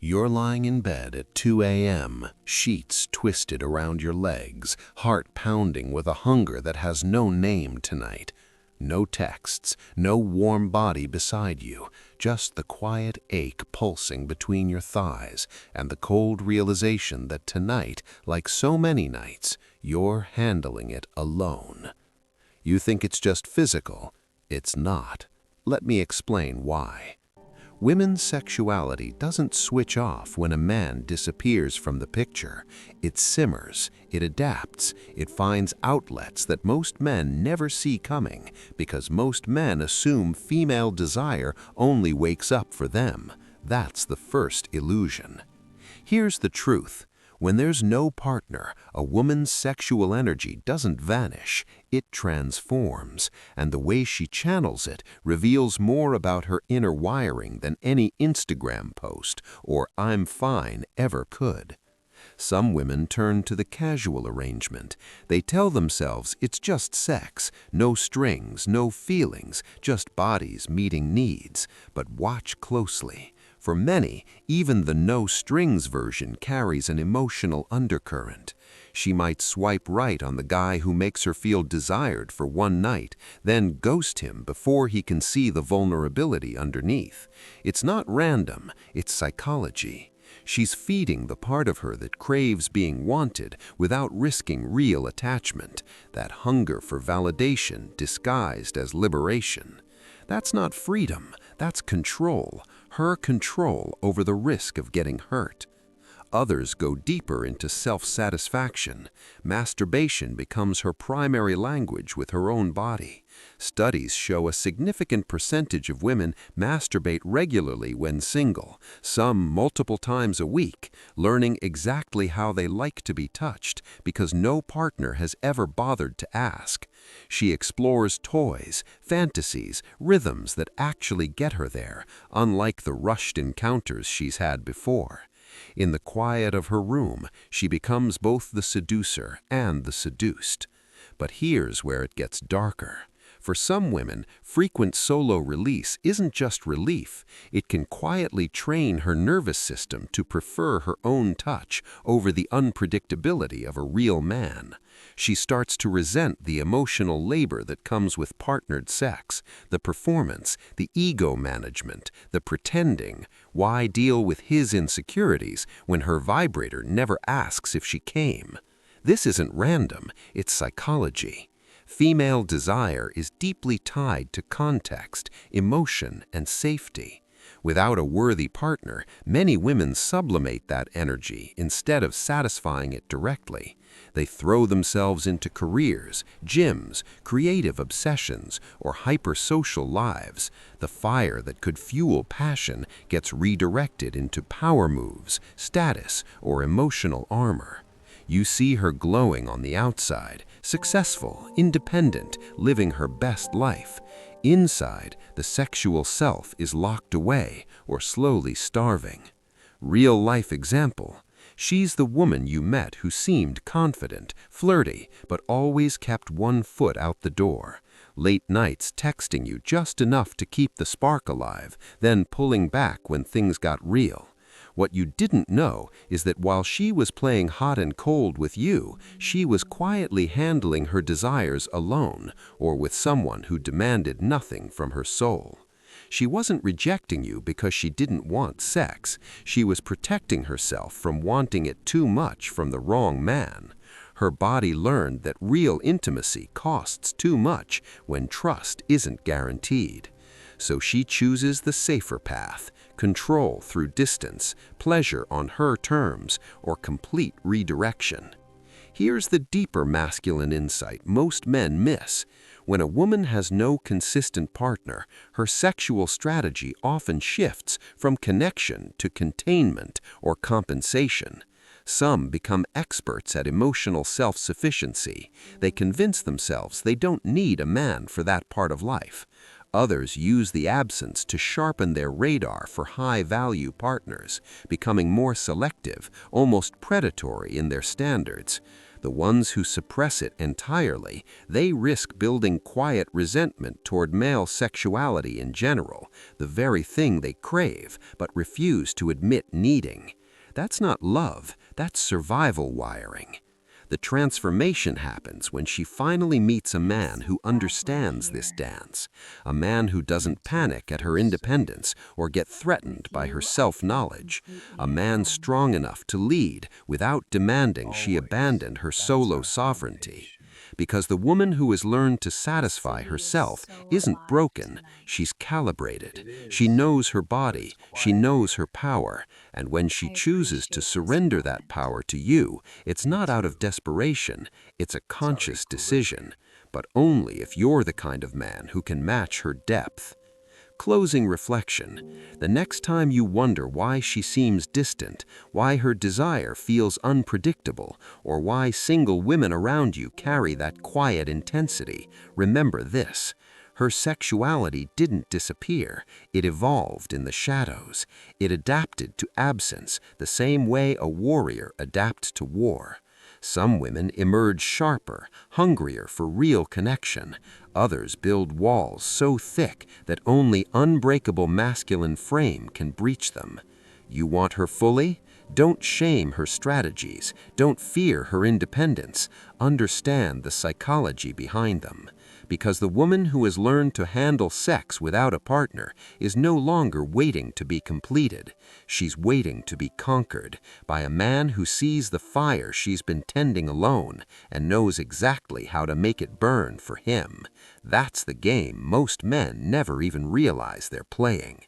You're lying in bed at 2 a.m., sheets twisted around your legs, heart pounding with a hunger that has no name tonight. No texts, no warm body beside you, just the quiet ache pulsing between your thighs and the cold realization that tonight, like so many nights, you're handling it alone. You think it's just physical. It's not. Let me explain why. Women's sexuality doesn't switch off when a man disappears from the picture. It simmers, it adapts, it finds outlets that most men never see coming because most men assume female desire only wakes up for them. That's the first illusion. Here's the truth. When there's no partner, a woman's sexual energy doesn't vanish, it transforms, and the way she channels it reveals more about her inner wiring than any Instagram post or "I'm fine" ever could. Some women turn to the casual arrangement. They tell themselves it's just sex, no strings, no feelings, just bodies meeting needs. But watch closely. For many, even the no-strings version carries an emotional undercurrent. She might swipe right on the guy who makes her feel desired for one night, then ghost him before he can see the vulnerability underneath. It's not random, it's psychology. She's feeding the part of her that craves being wanted without risking real attachment, that hunger for validation disguised as liberation. That's not freedom, that's control, her control over the risk of getting hurt. Others go deeper into self-satisfaction. Masturbation becomes her primary language with her own body. Studies show a significant percentage of women masturbate regularly when single, some multiple times a week, learning exactly how they like to be touched because no partner has ever bothered to ask. She explores toys, fantasies, rhythms that actually get her there, unlike the rushed encounters she's had before. In the quiet of her room, she becomes both the seducer and the seduced. But here's where it gets darker. For some women, frequent solo release isn't just relief. It can quietly train her nervous system to prefer her own touch over the unpredictability of a real man. She starts to resent the emotional labor that comes with partnered sex, the performance, the ego management, the pretending. Why deal with his insecurities when her vibrator never asks if she came? This isn't random, it's psychology. Female desire is deeply tied to context, emotion, and safety. Without a worthy partner, many women sublimate that energy instead of satisfying it directly. They throw themselves into careers, gyms, creative obsessions, or hypersocial lives. The fire that could fuel passion gets redirected into power moves, status, or emotional armor. You see her glowing on the outside, successful, independent, living her best life. Inside, the sexual self is locked away or slowly starving. Real-life example. She's the woman you met who seemed confident, flirty, but always kept one foot out the door. Late nights texting you just enough to keep the spark alive, then pulling back when things got real. What you didn't know is that while she was playing hot and cold with you, she was quietly handling her desires alone or with someone who demanded nothing from her soul. She wasn't rejecting you because she didn't want sex. She was protecting herself from wanting it too much from the wrong man. Her body learned that real intimacy costs too much when trust isn't guaranteed. So she chooses the safer path, control through distance, pleasure on her terms, or complete redirection. Here's the deeper masculine insight most men miss. When a woman has no consistent partner, her sexual strategy often shifts from connection to containment or compensation. Some become experts at emotional self-sufficiency. They convince themselves they don't need a man for that part of life. Others use the absence to sharpen their radar for high-value partners, becoming more selective, almost predatory in their standards. The ones who suppress it entirely, they risk building quiet resentment toward male sexuality in general, the very thing they crave but refuse to admit needing. That's not love, that's survival wiring. The transformation happens when she finally meets a man who understands this dance, a man who doesn't panic at her independence or get threatened by her self-knowledge, a man strong enough to lead without demanding she abandon her solo sovereignty. Because the woman who has learned to satisfy herself isn't broken, she's calibrated. She knows her body, she knows her power, and when she chooses to surrender that power to you, it's not out of desperation, it's a conscious decision, but only if you're the kind of man who can match her depth. Closing reflection. The next time you wonder why she seems distant, why her desire feels unpredictable, or why single women around you carry that quiet intensity, remember this. Her sexuality didn't disappear, it evolved in the shadows. It adapted to absence, the same way a warrior adapts to war. Some women emerge sharper, hungrier for real connection. Others build walls so thick that only unbreakable masculine frame can breach them. You want her fully? Don't shame her strategies. Don't fear her independence. Understand the psychology behind them. Because the woman who has learned to handle sex without a partner is no longer waiting to be completed. She's waiting to be conquered by a man who sees the fire she's been tending alone and knows exactly how to make it burn for him. That's the game most men never even realize they're playing.